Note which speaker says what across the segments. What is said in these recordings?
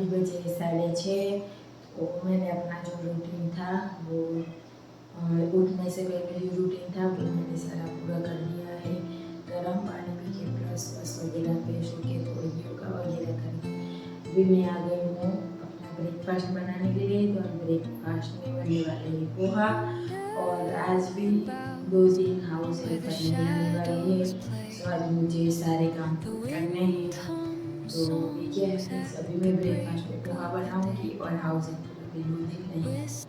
Speaker 1: अभी बजे 6:30। तो मैंने अपना जो रूटीन था वो उठने से पहले जो रूटीन था वो मैंने सारा पूरा कर लिया है। गर्म पानी पी के ब्रश वश वगैरह फ्रेश होके थोड़ी योगा वगैरह करके अभी मैं आ गई हूँ अपना ब्रेकफास्ट बनाने के लिए। तो ब्रेकफास्ट में बनने वाले हैं पोहा, और आज भी 2-3 हाउस हेल्पर नहीं आने वाली है। तो आज मुझे सारे काम करने हैं। तो देखिए फ्रेंड्स, अभी मैं ब्रेकफास्ट में पोहा बनाऊंगी और हाउस हेल्पर अभी 2 दिन नहीं आने वाली।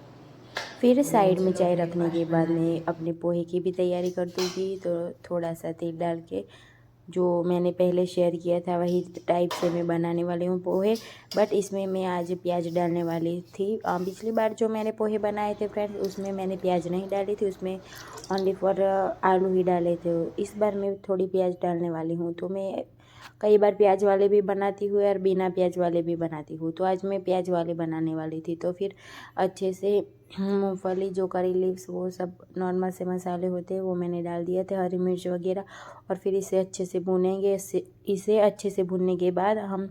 Speaker 2: फिर
Speaker 1: तो
Speaker 2: साइड में
Speaker 1: चलो
Speaker 2: चाय रखने के
Speaker 1: ब्रेकफास्ट
Speaker 2: बाद
Speaker 1: बनाते
Speaker 2: मैं
Speaker 1: हैं।
Speaker 2: अपने पोहे की भी तैयारी कर दूँगी। तो थोड़ा सा तेल डाल के जो मैंने पहले शेयर किया था वही टाइप से मैं बनाने वाली हूँ पोहे, बट इसमें मैं आज प्याज डालने वाली थी। पिछली बार जो मैंने पोहे बनाए थे फ्रेंड्स, उसमें मैंने प्याज नहीं डाली थी, उसमें ओनली फॉर आलू ही डाले थे। इस बार मैं थोड़ी प्याज डालने वाली हूँ। तो मैं कई बार प्याज वाले भी बनाती हूँ और बिना प्याज वाले भी बनाती हूँ। तो आज मैं प्याज वाले बनाने वाली थी। तो फिर अच्छे से मूंगफली, जो करी लीव्स, वो सब नॉर्मल से मसाले होते हैं वो मैंने डाल दिए थे, हरी मिर्च वगैरह। और फिर इसे अच्छे से भूनेंगे। इसे अच्छे से भूनने के बाद हम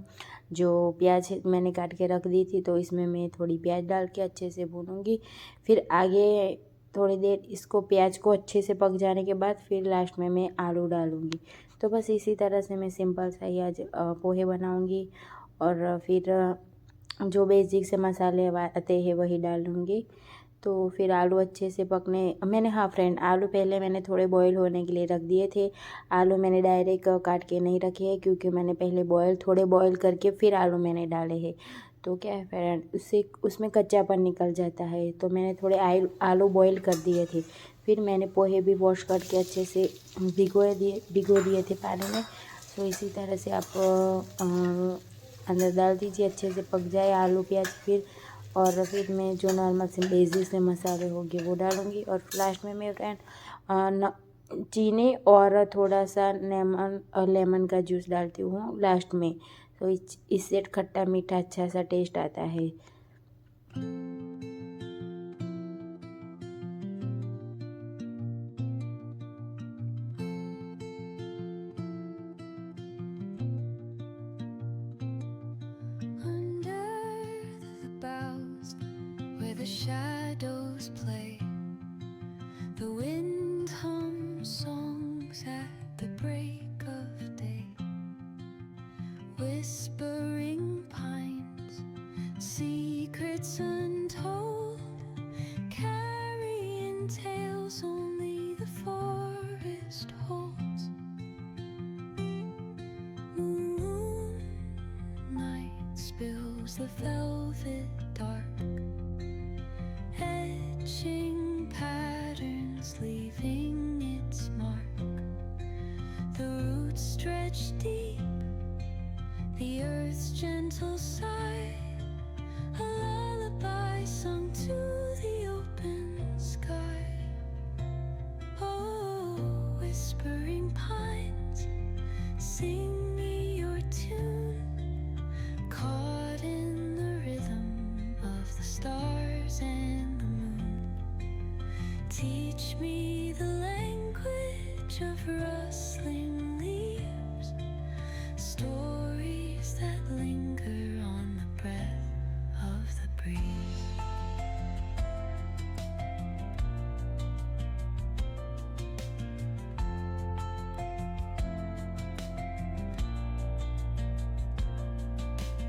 Speaker 2: जो प्याज मैंने काट के रख दी थी, तो इसमें मैं थोड़ी प्याज डाल के अच्छे से भूनूंगी। फिर आगे थोड़ी देर इसको, प्याज को अच्छे से पक जाने के बाद फिर लास्ट में मैं आलू डालूंगी। तो बस इसी तरह से मैं सिंपल सा ही आज पोहे बनाऊंगी। और फिर जो बेसिक से मसाले आते हैं वही डालूंगी। तो फिर आलू अच्छे से पकने मैंने, हाँ फ्रेंड, आलू पहले मैंने थोड़े बॉईल होने के लिए रख दिए थे। आलू मैंने डायरेक्ट काट के नहीं रखे हैं, क्योंकि मैंने पहले थोड़े बॉईल करके फिर आलू मैंने डाले हैं। तो क्या है फ्रेंड, उससे उसमें कच्चापन निकल जाता है। तो मैंने थोड़े आलू बॉईल कर दिए थे। फिर मैंने पोहे भी वॉश करके अच्छे से भिगो दिए थे पानी में। तो इसी तरह से आप अंदर डाल दीजिए, अच्छे से पक जाए आलू प्याज। और फिर मैं जो नॉर्मल से बेसिक से मसाले होंगे वो डालूँगी। और लास्ट में मैं फ्रेंड चीनी और थोड़ा सा लेमन का जूस डालती हूँ लास्ट में। तो इससे खट्टा मीठा अच्छा सा टेस्ट आता है।
Speaker 3: The shadows play, the wind hums songs at the break of day, whispering pines, secrets untold, carrying tales only the forest holds. Moonlight spills the velvet dark, etching patterns, leaving its mark. The roots stretch deep, the earth's gentle sigh, a lullaby sung to the open sky. Oh, whispering pines, sing me your tune, caught in the rhythm of the stars and the moon. Teach me the language of rustling leaves, stories that linger on the breath of the breeze.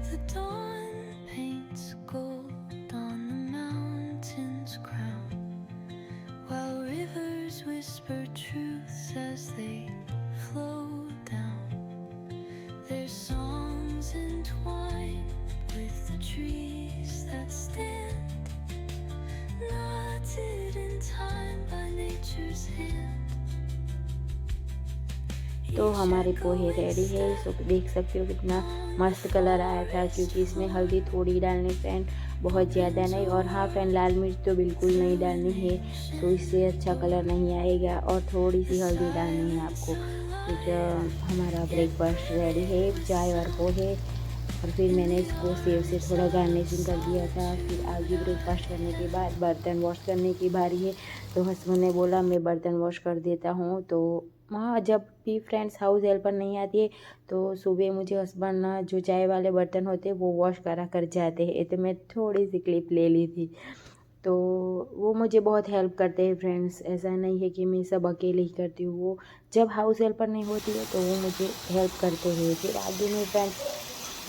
Speaker 3: The dawn paints gold on the mountain's crown, while rivers whisper truths as they flow down. Their songs entwined with the trees that stand, knotted in time by nature's hand.
Speaker 2: तो हमारे पोहे ready है। सो देख सकते हो कितना मस्त colour आया था, क्योंकि इसमें हल्दी थोड़ी डालनी फ्रेंड, बहुत ज़्यादा नहीं। और हाँ फ्रेंड, लाल मिर्च तो बिल्कुल नहीं डालनी है, तो इससे अच्छा कलर नहीं आएगा। और थोड़ी सी हल्दी डालनी है आपको। तो जब हमारा ब्रेकफास्ट रेडी है, चाय और पोहे, और फिर मैंने इसको सेव से थोड़ा गार्निशिंग कर दिया था। फिर आगे ब्रेकफास्ट करने के बाद बर्तन वॉश करने की बारी है। तो हस्बैंड ने बोला मैं बर्तन वॉश कर देता हूँ। तो हाँ, जब भी फ्रेंड्स हाउस हेल्पर नहीं आती है तो सुबह मुझे हस्बैंड ना जो चाय वाले बर्तन होते हैं वो वॉश करा कर जाते हैं। तो मैं थोड़ी सी क्लिप ले ली थी। तो वो मुझे बहुत हेल्प करते हैं फ्रेंड्स, ऐसा नहीं है कि मैं सब अकेले ही करती हूँ। वो जब हाउस हेल्पर नहीं होती है तो वो मुझे हेल्प करते हैं। फिर आगे में फ्रेंड्स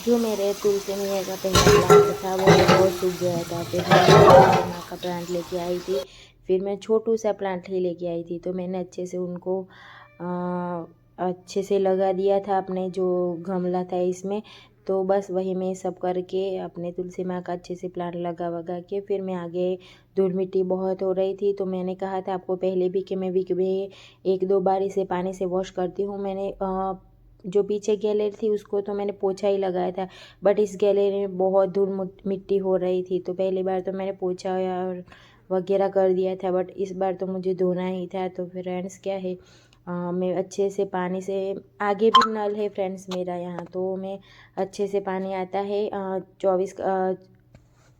Speaker 2: जो मेरे तुलसी मैया का पहला प्लांट था वो बहुत सूख गया था। फिर मैं तुलसी माँ का प्लांट लेके आई थी। फिर मैं छोटू सा प्लांट ही लेके आई थी। तो मैंने अच्छे से उनको अच्छे से लगा दिया था अपने जो गमला था इसमें। तो बस वही मैं सब करके अपने तुलसी माँ का अच्छे से प्लांट लगा वगा के फिर मैं आगे धूल मिट्टी बहुत हो रही थी। तो मैंने कहा था आपको पहले भी कि मैं वीक में 1-2 बार इसे पानी से वॉश करती हूँ। मैंने जो पीछे गैलरी थी उसको तो मैंने पोछा ही लगाया था, बट इस गैलरी में बहुत धूल मिट्टी हो रही थी। तो पहली बार तो मैंने पोछा और वगैरह कर दिया था, बट इस बार तो मुझे धोना ही था। तो फ्रेंड्स क्या है, मैं अच्छे से पानी से, आगे भी नल है फ्रेंड्स मेरा यहाँ, तो मैं अच्छे से पानी आता है 24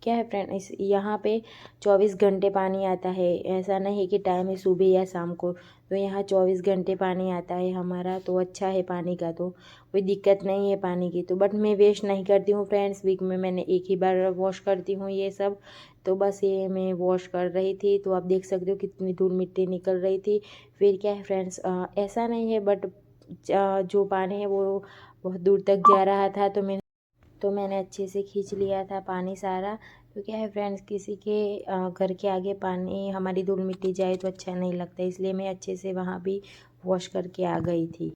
Speaker 2: क्या है फ्रेंड इस यहाँ पे 24 घंटे पानी आता है। ऐसा नहीं कि टाइम है सुबह या शाम को, तो यहाँ 24 घंटे पानी आता है हमारा। तो अच्छा है पानी का, तो कोई दिक्कत नहीं है पानी की। तो बट मैं वेस्ट नहीं करती हूँ फ्रेंड्स, वीक में मैंने एक ही बार वॉश करती हूँ ये सब। तो बस ये मैं वॉश कर रही थी, तो आप देख सकते हो कितनी धूल मिट्टी निकल रही थी। फिर क्या है फ्रेंड्स, ऐसा नहीं है बट जो पानी है वो बहुत दूर तक जा रहा था। तो मैंने अच्छे से खींच लिया था पानी सारा। तो क्या है फ्रेंड्स, किसी के घर के आगे पानी हमारी धूल मिट्टी जाए तो अच्छा नहीं लगता, इसलिए मैं अच्छे से वहाँ भी वॉश करके आ गई थी।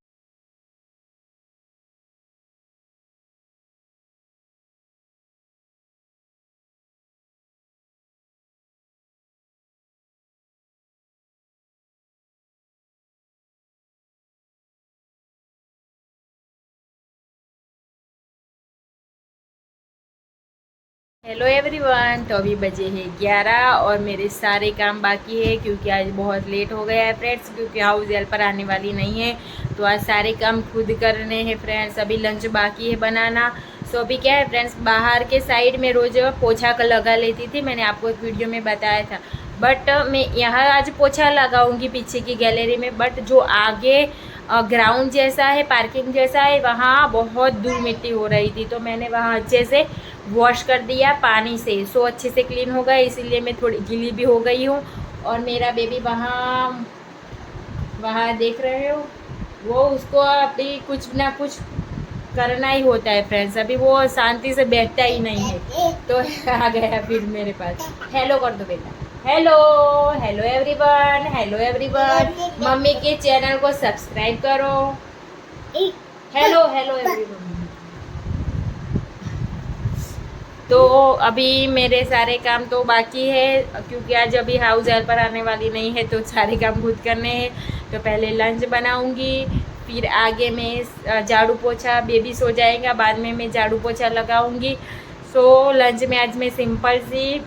Speaker 2: हेलो एवरीवन, तो अभी बजे हैं 11 और मेरे सारे काम बाकी है क्योंकि आज बहुत लेट हो गया है फ्रेंड्स, क्योंकि हाउस हेल्पर आने वाली नहीं है। तो आज सारे काम खुद करने हैं फ्रेंड्स। अभी लंच बाकी है बनाना। सो अभी क्या है फ्रेंड्स, बाहर के साइड में रोज़ पोछा लगा लेती थी, मैंने आपको एक वीडियो में बताया था। बट मैं यहाँ आज पोछा लगाऊंगी पीछे की गैलरी में, बट जो आगे ग्राउंड जैसा है, पार्किंग जैसा है, वहाँ बहुत धूल मिट्टी हो रही थी। तो मैंने वहाँ अच्छे से वॉश कर दिया पानी से, सो अच्छे से क्लीन हो गया। इसीलिए मैं थोड़ी गीली भी हो गई हूँ। और मेरा बेबी वहाँ देख रहे हो, वो उसको अभी कुछ ना कुछ करना ही होता है फ्रेंड्स। अभी वो शांति से बैठता ही नहीं है। तो आ गया फिर मेरे पास। हेलो कर दो बेटा, hello hello everyone, hello everyone, mummy के चैनल को सब्सक्राइब करो। Hello hello everyone. तो अभी मेरे सारे काम तो बाकी है क्योंकि आज अभी हाउस हेल्पर आने वाली नहीं है, तो सारे काम खुद करने हैं। तो पहले लंच बनाऊंगी, फिर आगे मैं झाड़ू पोछा, बेबी सो जाएगा, बाद में मैं झाड़ू पोछा लगाऊंगी। सो लंच में आज मैं सिंपल सी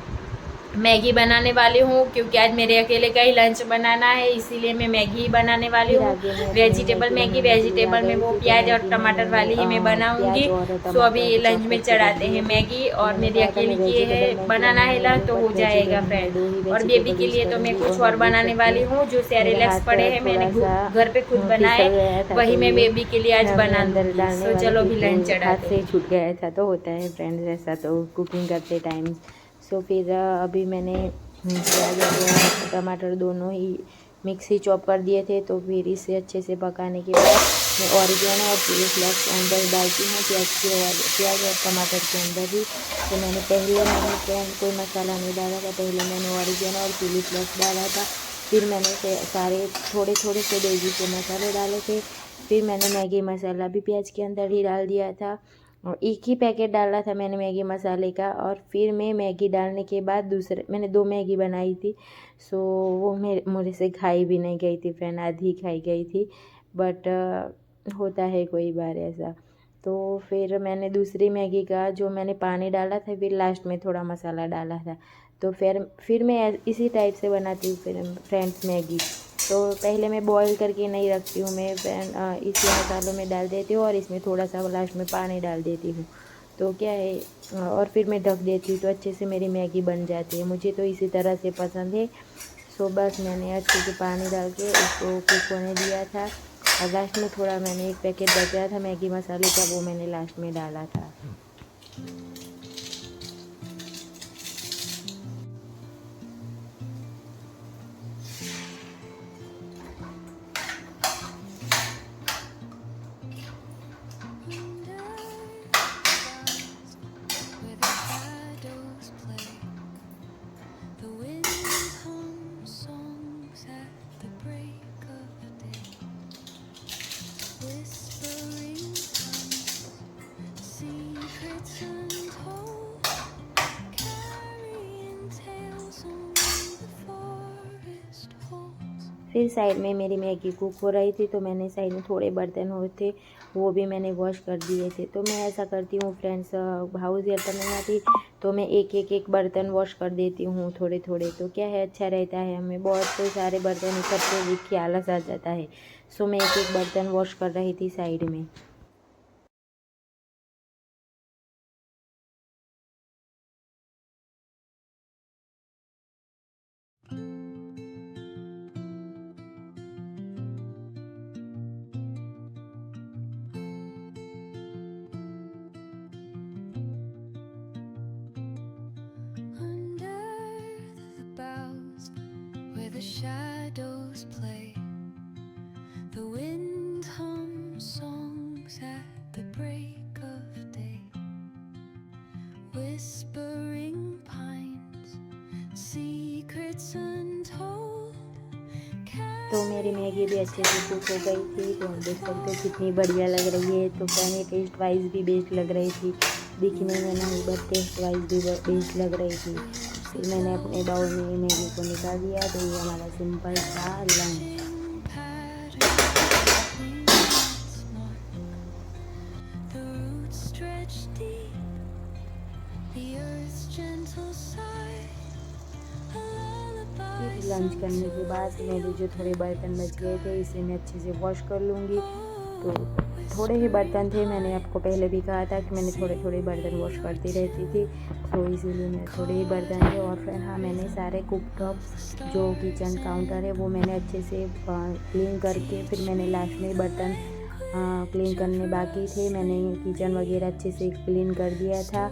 Speaker 2: मैगी बनाने वाली हूँ क्योंकि आज मेरे अकेले का ही लंच बनाना है, इसीलिए मैं मैगी बनाने वाली हूँ। वेजिटेबल मैगी, वेजिटेबल में वो प्याज और टमाटर वाली ही मैं बनाऊंगी। सो अभी लंच में चढ़ाते हैं मैगी, और मेरी अकेले की है बनाना है लंच, तो हो जाएगा फ्रेंड। और बेबी के लिए तो मैं कुछ और बनाने वाली हूँ। जो सेरेलैक्स पड़े हैं मैंने घर पे खुद बनाए, वही मैं बेबी के लिए आज बना दूँगी। सो चलो अभी लंच चढ़ाते हैं। छूट गया था तो होता है फ्रेंड्स ऐसा, तो कुकिंग करते टाइम। सो फिर अभी मैंने प्याज और टमाटर दोनों ही मिक्सी चॉप कर दिए थे। तो फिर इसे अच्छे से पकाने के बाद मैं ऑरिगेनो और चिली फ्लेक्स अंदर डालती हूँ प्याज और टमाटर के अंदर ही। तो मैंने कोई मसाला नहीं डाला था, पहले मैंने ऑरिगेनो और चिली फ्लेक्स डाला था, फिर मैंने सारे थोड़े थोड़े से बेबी के मसाले डाले थे, फिर मैंने मैगी मसाला भी प्याज के अंदर ही डाल दिया था। और एक ही पैकेट डाला था मैंने मैगी मसाले का। और फिर मैं मैगी डालने के बाद मैंने 2 मैगी बनाई थी। सो वो मुझे से खाई भी नहीं गई थी फ्रेंड, आधी खाई गई थी, बट होता है कोई बार ऐसा। तो फिर मैंने दूसरी मैगी का जो मैंने पानी डाला था, फिर लास्ट में थोड़ा मसाला डाला था। तो फिर मैं इसी टाइप से बनाती हूँ फिर फ्रेंड्स मैगी। तो पहले मैं बॉईल करके नहीं रखती हूँ, मैं इसी मसालों में डाल देती हूँ और इसमें थोड़ा सा लास्ट में पानी डाल देती हूँ। तो क्या है और फिर मैं ढक देती हूँ, तो अच्छे से मेरी मैगी बन जाती है। मुझे तो इसी तरह से पसंद है। तो बस मैंने अच्छे से पानी डाल के उसको कुक होने दिया था। और लास्ट में थोड़ा मैंने एक पैकेट बचाया था मैगी मसाले का, वो मैंने लास्ट में डाला था।
Speaker 3: Where the shadows play, the wind hums songs at the break of day, whispering tongues, secrets untold, carrying tales only the forest holds.
Speaker 2: फिर साइड में मेरी मैगी कुक हो रही थी, तो मैंने साइड में थोड़े बर्तन हुए थे वो भी मैंने वॉश कर दिए थे। तो मैं ऐसा करती हूँ फ्रेंड्स, हाउस हेल्प पर नहीं आती तो मैं एक बर्तन वॉश कर देती हूँ थोड़े थोड़े। तो क्या है, अच्छा रहता है, हमें बहुत से सारे बर्तन इकट्ठे देख के आलस आ जाता है। सो मैं एक बर्तन वॉश कर रही थी साइड में।
Speaker 3: Under the boughs where the shadows play, the wind hums songs at the break of day, whispering pines, secrets untold.
Speaker 2: तो मेरी मैगी भी अच्छे से कुक हो गई थी। तो हम देख सकते हो कितनी बढ़िया लग रही है। तो कहने टेस्ट वाइज भी बेस्ट लग रही थी, दिखने में नहीं बट टेस्ट वाइज भी बेस्ट लग रही थी। फिर मैंने अपने बाउल में मैगी को निकाल दिया। तो ये हमारा सिंपल सा lunch.
Speaker 3: The roots stretch deep, the earth's gentle sigh, a lullaby.
Speaker 2: फिर लंच करने के बाद मेरे जो थोड़े बर्तन बच गए थे इसे मैं अच्छे से वॉश कर लूँगी। तो थोड़े ही बर्तन थे, मैंने आपको पहले भी कहा था कि मैंने थोड़े थोड़े बर्तन वॉश करती रहती थी, तो इसीलिए मेरे थोड़े ही बर्तन थे। और फिर हाँ, मैंने सारे कुकटॉप जो किचन काउंटर है वो मैंने अच्छे से क्लीन करके फिर मैंने लास्ट में बर्तन क्लीन करने बाकी थे। मैंने किचन वगैरह अच्छे से क्लीन कर दिया था।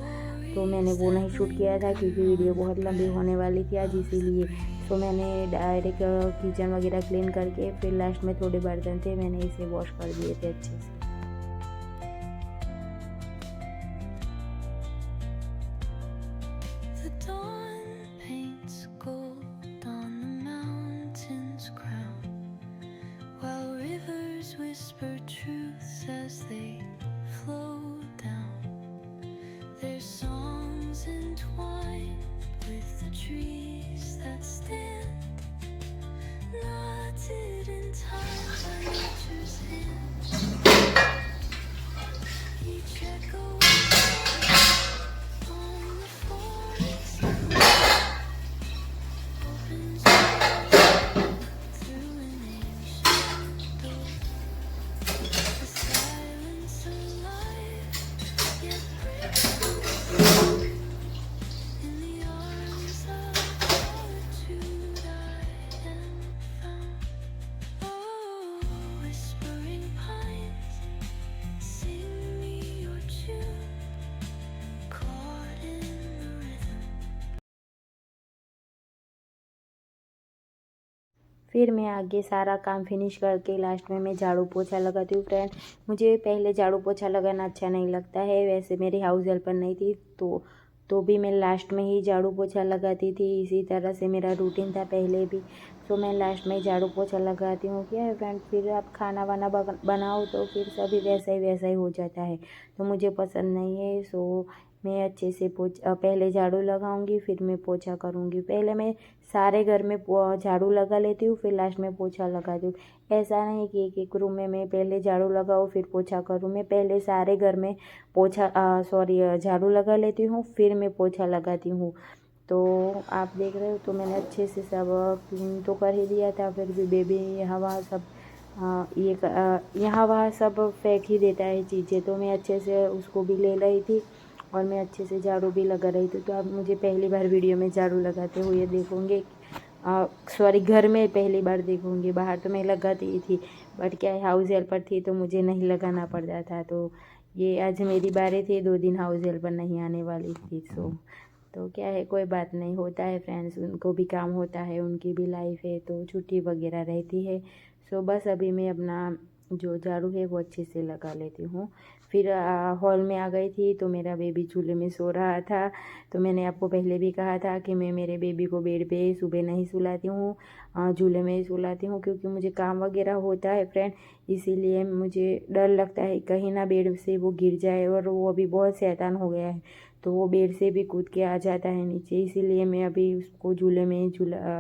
Speaker 2: तो मैंने वो नहीं शूट किया था क्योंकि वीडियो बहुत लंबी होने वाली थी आज, इसीलिए। तो मैंने डायरेक्ट किचन वगैरह क्लीन करके फिर लास्ट में थोड़े बर्तन थे मैंने इसे वॉश कर दिए थे अच्छे से।
Speaker 3: The dawn paints gold on the mountain's crown, while rivers whisper truths as they flow down. Their songs entwined with the trees that stand, knotted in time by nature's hand. Each echo on the forest opens through an ancient door. The silence alive, yet breaking in the arms of solitude I am found. Oh, whispering pines, sing me your tune, caught in the rhythm.
Speaker 2: फिर मैं आगे सारा काम finish करके last में मैं झाड़ू पोछा लगाती हूँ। फ्रेंड, मुझे पहले झाड़ू पोछा लगाना अच्छा नहीं लगता है, वैसे मेरी हाउस हेल्पर नहीं थी तो भी मैं लास्ट में ही झाड़ू पोछा लगाती थी। इसी तरह से मेरा रूटीन था पहले भी। तो मैं लास्ट में झाड़ू पोछा लगाती हूँ। क्या है फ्रेंड, फिर आप खाना वाना बनाओ तो फिर सभी वैसा ही हो जाता है, तो मुझे पसंद नहीं है। सो मैं अच्छे से पहले झाड़ू लगाऊंगी फिर मैं पोछा करूंगी। पहले मैं सारे घर में झाड़ू लगा लेती हूँ फिर लास्ट में पोछा लगाती हूँ। ऐसा नहीं कि एक रूम में मैं पहले झाड़ू लगाऊँ फिर पोछा करूँ। मैं पहले सारे घर में झाड़ू लगा लेती हूँ फिर मैं पोछा लगाती हूँ। तो आप देख रहे हो, तो मैंने अच्छे से सब क्लीन तो कर ही दिया था। फिर भी बेबी यहाँ वहाँ सब यहाँ वहाँ सब फेंक ही देता है चीज़ें, तो मैं अच्छे से उसको भी ले रही थी और मैं अच्छे से झाड़ू भी लगा रही थी। तो आप मुझे पहली बार वीडियो में झाड़ू लगाते हुए देखोगे। सॉरी घर में पहली बार देखूँगी, बाहर तो मैं लगाती ही थी, बट क्या है हाउस हेल्पर थी तो मुझे नहीं लगाना पड़ता था। तो ये आज मेरी बारी थी, 2 दिन हाउस हेल्पर नहीं आने वाली थी। तो क्या है, कोई बात नहीं, होता है फ्रेंड्स, उनको भी काम होता है, उनकी भी लाइफ है, तो छुट्टी वगैरह रहती है। बस अभी मैं अपना जो झाड़ू है वो अच्छे से लगा लेती हूँ। फिर हॉल में आ गई थी तो मेरा बेबी झूले में सो रहा था। तो मैंने आपको पहले भी कहा था कि मैं मेरे बेबी को बेड पे सुबह नहीं सुलाती हूँ, झूले में ही सुलाती हूँ, क्योंकि मुझे काम वगैरह होता है फ्रेंड, इसीलिए मुझे डर लगता है कहीं ना बेड से वो गिर जाए। और वो अभी बहुत शैतान हो गया है, तो वो बेड से भी कूद के आ जाता है नीचे, इसीलिए मैं अभी उसको झूले में ही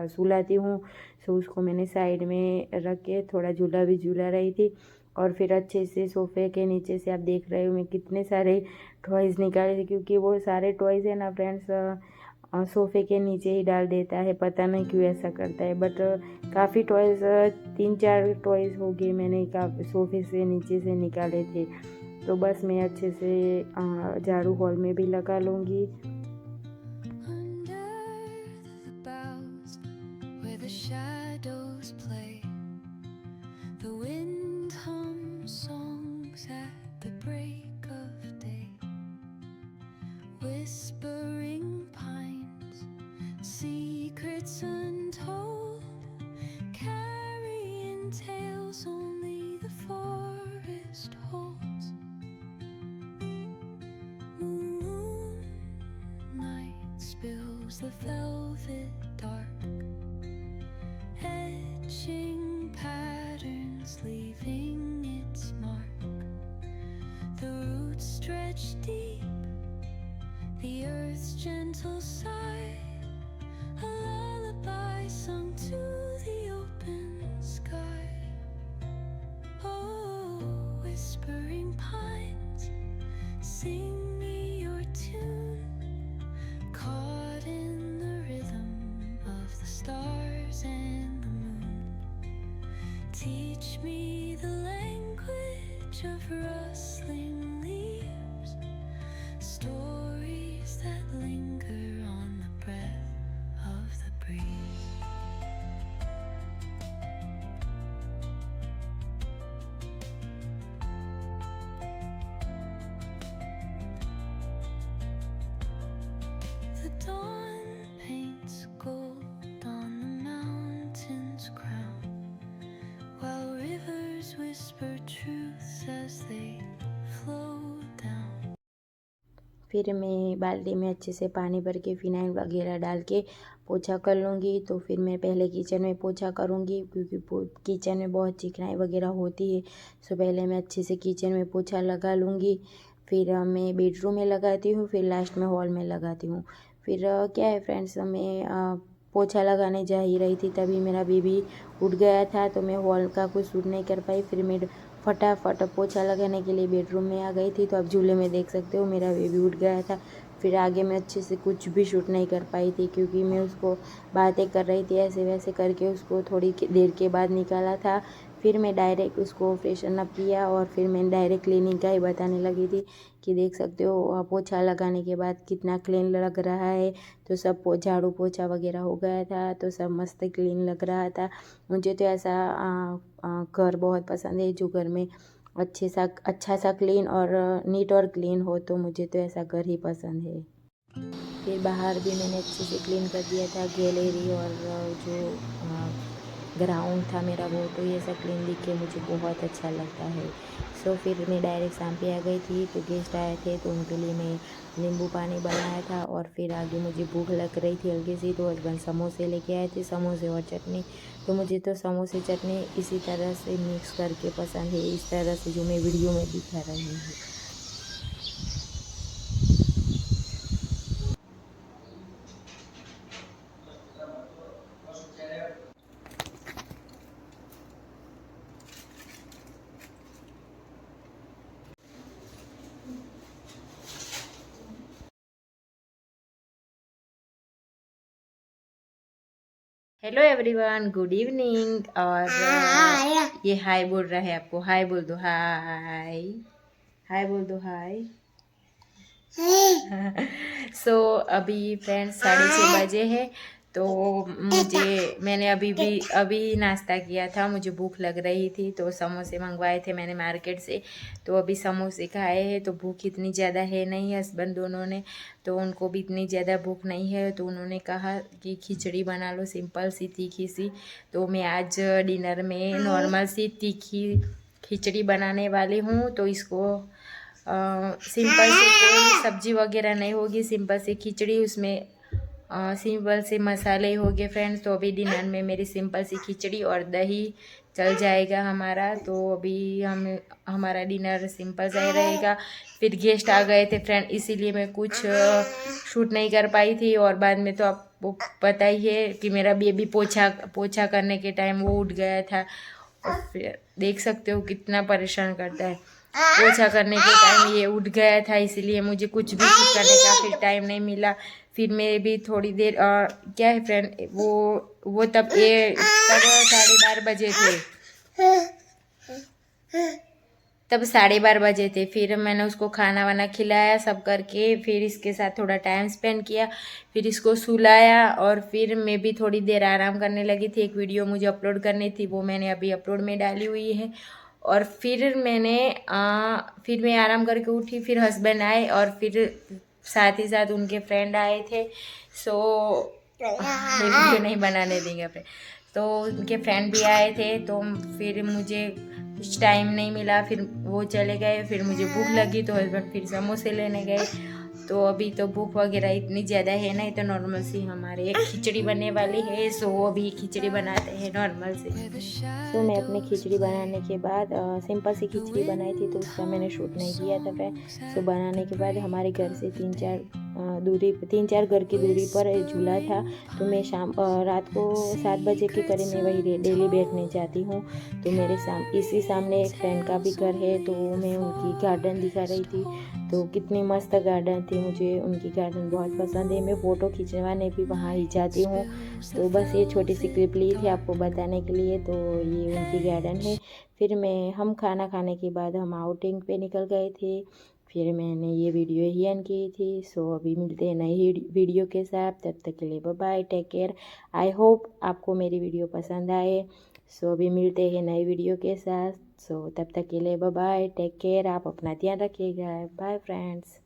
Speaker 2: सुलाती हूँ। उसको मैंने साइड में रख के थोड़ा झूला भी झूला रही थी। और फिर अच्छे से सोफ़े के नीचे से आप देख रहे हो मैं कितने सारे टॉयज़ निकाले थे, क्योंकि वो सारे टॉयज़ है ना फ्रेंड्स सोफ़े के नीचे ही डाल देता है, पता नहीं क्यों ऐसा करता है। बट काफ़ी टॉयज़ 3-4 टॉयज़ हो गए मैंने सोफ़े से नीचे से निकाले थे। तो बस मैं अच्छे से झाड़ू हॉल में भी लगा लूँगी।
Speaker 3: Under the boughs where the shadows play, the wind hums songs at the break of day. Whispering pines, secrets untold, carrying tales only the forest holds. Moonlight spills the velvet dark, etching patterns, leaving its mark. The roots stretch deep, the earth's gentle sigh, a lullaby sung to the open sky. Oh, whispering pines, sing me your tune, caught in the rhythm of the stars and the moon. Teach me the language of rustling leaves, stories that linger on the breath of the breeze. The dawn paints gold on the mountain's crown, while rivers whisper truths as they flow down.
Speaker 2: फिर मैं बाल्टी में अच्छे से पानी भर के phenyl वगैरह डाल के पोछा कर लूँगी। तो फिर मैं पहले किचन में पोछा करूँगी, क्योंकि किचन में बहुत चिकनाई वगैरह होती है। पहले मैं अच्छे से किचन में पोछा लगा लूँगी, फिर मैं बेडरूम में लगाती हूँ, फिर लास्ट में हॉल में लगाती हूँ। फिर क्या है फ्रेंड्स, मैं पोछा लगाने जा ही रही थी तभी मेरा बेबी उठ गया था, तो मैं हॉल का कुछ शूट नहीं कर पाई। फिर मैं फटाफट पोछा लगाने के लिए बेडरूम में आ गई थी। तो आप झूले में देख सकते हो मेरा बेबी उठ गया था। फिर आगे मैं अच्छे से कुछ भी शूट नहीं कर पाई थी, क्योंकि मैं उसको बातें कर रही थी, ऐसे वैसे करके उसको थोड़ी देर के बाद निकाला था। फिर मैं डायरेक्ट उसको फ्रेशन अप किया और फिर मैं डायरेक्ट क्लीनिंग का ही बताने लगी थी कि देख सकते हो पोछा लगाने के बाद कितना क्लीन लग रहा है। तो सब झाड़ू पोछा वगैरह हो गया था, तो सब मस्त क्लीन लग रहा था। मुझे तो ऐसा घर बहुत पसंद है जो घर में अच्छा सा क्लीन और नीट और क्लीन हो, तो मुझे तो ऐसा घर ही पसंद है। फिर बाहर भी मैंने अच्छे से क्लीन कर दिया था, गैलरी और जो ग्राउंड था मेरा वो, तो ये सब क्लीन दिख के मुझे बहुत अच्छा लगता है। फिर मैं डायरेक्ट शाम पे आ गई थी, तो गेस्ट आए थे तो उनके लिए मैं नींबू पानी बनाया था। और फिर आगे मुझे भूख लग रही थी हल्की सी, तो हस्बैंड समोसे लेके आए थे, समोसे और चटनी। तो मुझे तो समोसे चटनी इसी तरह से मिक्स करके पसंद है, इस तरह से जो मैं वीडियो में दिखा रही हूँ। Hello everyone, good evening. और ये हाय बोल रहा है आपको, हाय बोल दो, हाय हाय बोल दो, हाय। अभी फ्रेंड्स 6:30 बजे है, तो मैंने अभी नाश्ता किया था, मुझे भूख लग रही थी तो समोसे मंगवाए थे मैंने मार्केट से। तो अभी समोसे खाए हैं तो भूख इतनी ज़्यादा है नहीं, हस्बैंड दोनों ने, तो उनको भी इतनी ज़्यादा भूख नहीं है, तो उन्होंने कहा कि खिचड़ी बना लो सिंपल सी तीखी सी। तो मैं आज डिनर में नॉर्मल सी तीखी खिचड़ी बनाने वाली हूँ। तो इसको सिंपल से, कोई सब्जी वगैरह नहीं होगी, सिंपल सी खिचड़ी, उसमें सिंपल से मसाले हो गए फ्रेंड्स। तो अभी डिनर में मेरी सिंपल सी खिचड़ी और दही चल जाएगा हमारा। तो अभी हमारा डिनर सिंपल सा ही रहेगा। फिर गेस्ट आ गए थे फ्रेंड, इसीलिए मैं कुछ शूट नहीं कर पाई थी। और बाद में तो आपको पता ही है कि मेरा बेबी पोछा करने के टाइम वो उठ गया था, और फिर देख सकते हो कितना परेशान करता है। पोछा करने के टाइम ये उठ गया था, इसीलिए मुझे कुछ भी शूट करने का फिर टाइम नहीं मिला। फिर मैं भी थोड़ी देर क्या है फ्रेंड, वो तब 12:30 बजे थे, तब 12:30 बजे थे। फिर मैंने उसको खाना वाना खिलाया सब करके, फिर इसके साथ थोड़ा टाइम स्पेंड किया, फिर इसको सुलाया, और फिर मैं भी थोड़ी देर आराम करने लगी थी। एक वीडियो मुझे अपलोड करनी थी, वो मैंने अभी अपलोड में डाली हुई है। और फिर मैं आराम करके उठी, फिर हस्बैंड आए और फिर साथ ही साथ उनके फ्रेंड आए थे। सो ये वीडियो नहीं बनाने देंगे अपने, तो उनके फ्रेंड भी आए थे। तो फिर मुझे कुछ टाइम नहीं मिला, फिर वो चले गए। फिर मुझे भूख लगी तो हस्बैंड फिर समोसे लेने गए। तो अभी तो भूख वगैरह इतनी ज़्यादा है नहीं, तो नॉर्मल सी हमारे एक खिचड़ी बनने वाली है। सो अभी खिचड़ी बनाते हैं नॉर्मल से। सो मैं अपनी खिचड़ी बनाने के बाद सिंपल सी खिचड़ी बनाई थी, तो उसका मैंने शूट नहीं किया था फ्रेंड। सो बनाने के बाद हमारे घर से 3-4 घर की दूरी पर झूला था। तो मैं रात को 7 बजे के करीब मैं वही डेली बैठने जाती हूँ। तो मेरे इसी सामने एक फ्रेंड का भी घर है, तो मैं उनकी गार्डन दिखा रही थी। तो कितनी मस्त गार्डन थी, मुझे उनकी गार्डन बहुत पसंद है। मैं फ़ोटो खिंचवाने भी वहाँ ही जाती हूँ। तो बस ये छोटी सी क्लिप ली थी आपको बताने के लिए। तो ये उनकी गार्डन है। फिर हम खाना खाने के बाद हम आउटिंग पे निकल गए थे। फिर मैंने ये वीडियो ही एंड की थी। सो अभी मिलते हैं नई वीडियो के साथ, तब तक के लिए bye bye, take care. I hope आपको मेरी वीडियो पसंद आए। सो अभी मिलते हैं नई वीडियो के साथ। सो तब तक के लिए बाय बाय, टेक केयर। आप अपना ध्यान रखिएगा। Bye friends.